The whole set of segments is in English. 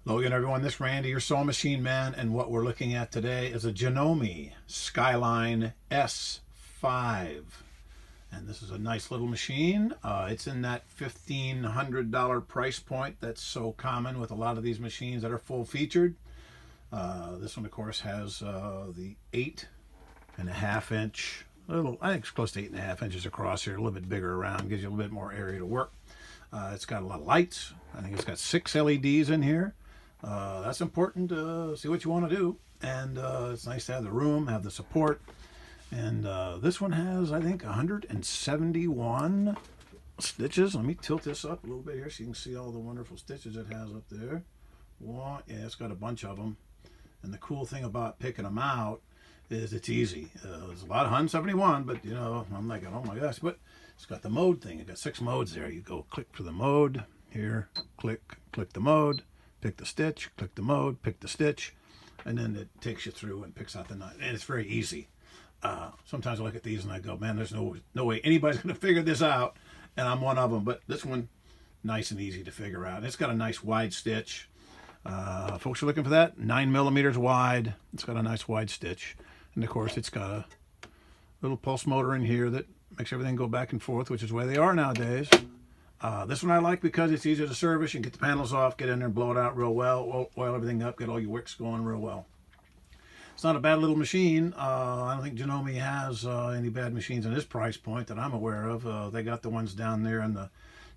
Hello again, everyone. This is Randy, your sewing machine man, and what we're looking at today is a Janome Skyline S5. And this is a nice little machine. It's in that $1,500 price point that's so common with a lot of these machines that are full featured. This one, of course, has the 8.5 inch, I think it's close to 8.5 inches across here, a little bit bigger around, gives you a little bit more area to work. It's got a lot of lights. I think it's got 6 LEDs in here. That's important to see what you want to do, and it's nice to have the room, have the support. And this one has, I think, 171 stitches. Let me tilt this up a little bit here so you can see all the wonderful stitches it has up there. Yeah, it's got a bunch of them. And the cool thing about picking them out is it's easy. There's a lot of 171, but you know, I'm like, oh my gosh. But it's got the mode thing. It's got 6 modes there. You go click for the mode here, click the mode, pick the stitch, click the mode, pick the stitch, and then it takes you through and picks out the knot. And it's very easy. Sometimes I look at these and I go, man, there's no way anybody's going to figure this out, and I'm one of them. But this one, nice and easy to figure out. And it's got a nice wide stitch. Folks are looking for that, 9 millimeters wide. It's got a nice wide stitch. And of course, it's got a little pulse motor in here that makes everything go back and forth, which is the way they are nowadays. This one I like because it's easier to service. You can get the panels off, get in there and blow it out real well, oil everything up, get all your wicks going real well. It's not a bad little machine. I don't think Janome has any bad machines in this price point that I'm aware of. They got the ones down there in the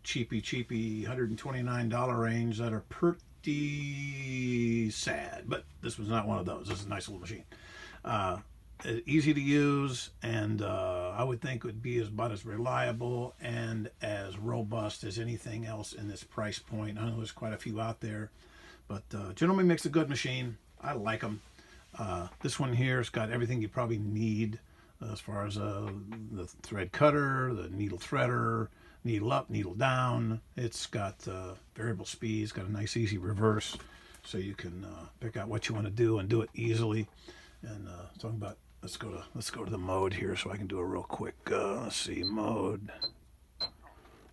cheapy $129 range that are pretty sad. But this was not one of those. This is a nice little machine. Easy to use, and I would think would be about as reliable and as robust as anything else in this price point. I know there's quite a few out there, but Janome makes a good machine. I like them. This one here has got everything you probably need as far as the thread cutter, the needle threader, needle up, needle down. It's got variable speed. It's got a nice easy reverse, so you can pick out what you want to do and do it easily. And talking about, let's go to the mode here so I can do a real quick. Let's see, mode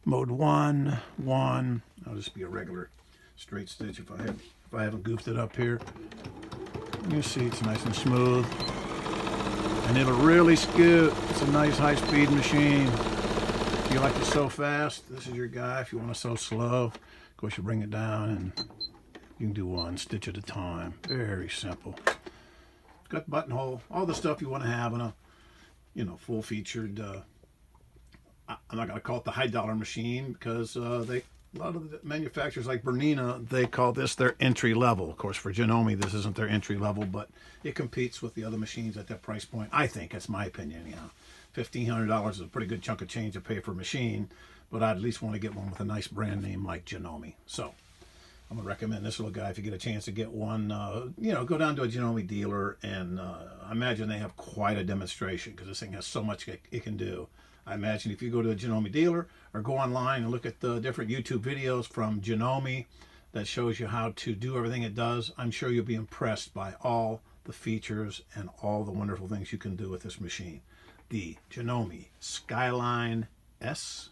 1. I'll just be a regular straight stitch if I haven't goofed it up here. You see it's nice and smooth, and it'll really scoot. It's a nice high-speed machine. If you like to sew fast, this is your guy. If you want to sew slow, of course you bring it down and you can do one stitch at a time. Very simple. It's got buttonhole, all the stuff you want to have in a, full featured. I'm not going to call it the high dollar machine because a lot of the manufacturers like Bernina, they call this their entry level. Of course, for Janome, this isn't their entry level, but it competes with the other machines at that price point. I think that's my opinion. $1,500 is a pretty good chunk of change to pay for a machine, but I'd at least want to get one with a nice brand name like Janome. So I'm gonna recommend this little guy if you get a chance to get one. Go down to a Janome dealer, and I imagine they have quite a demonstration because this thing has so much it can do. I imagine if you go to a Janome dealer or go online and look at the different YouTube videos from Janome that shows you how to do everything it does, I'm sure you'll be impressed by all the features and all the wonderful things you can do with this machine. The Janome Skyline S5.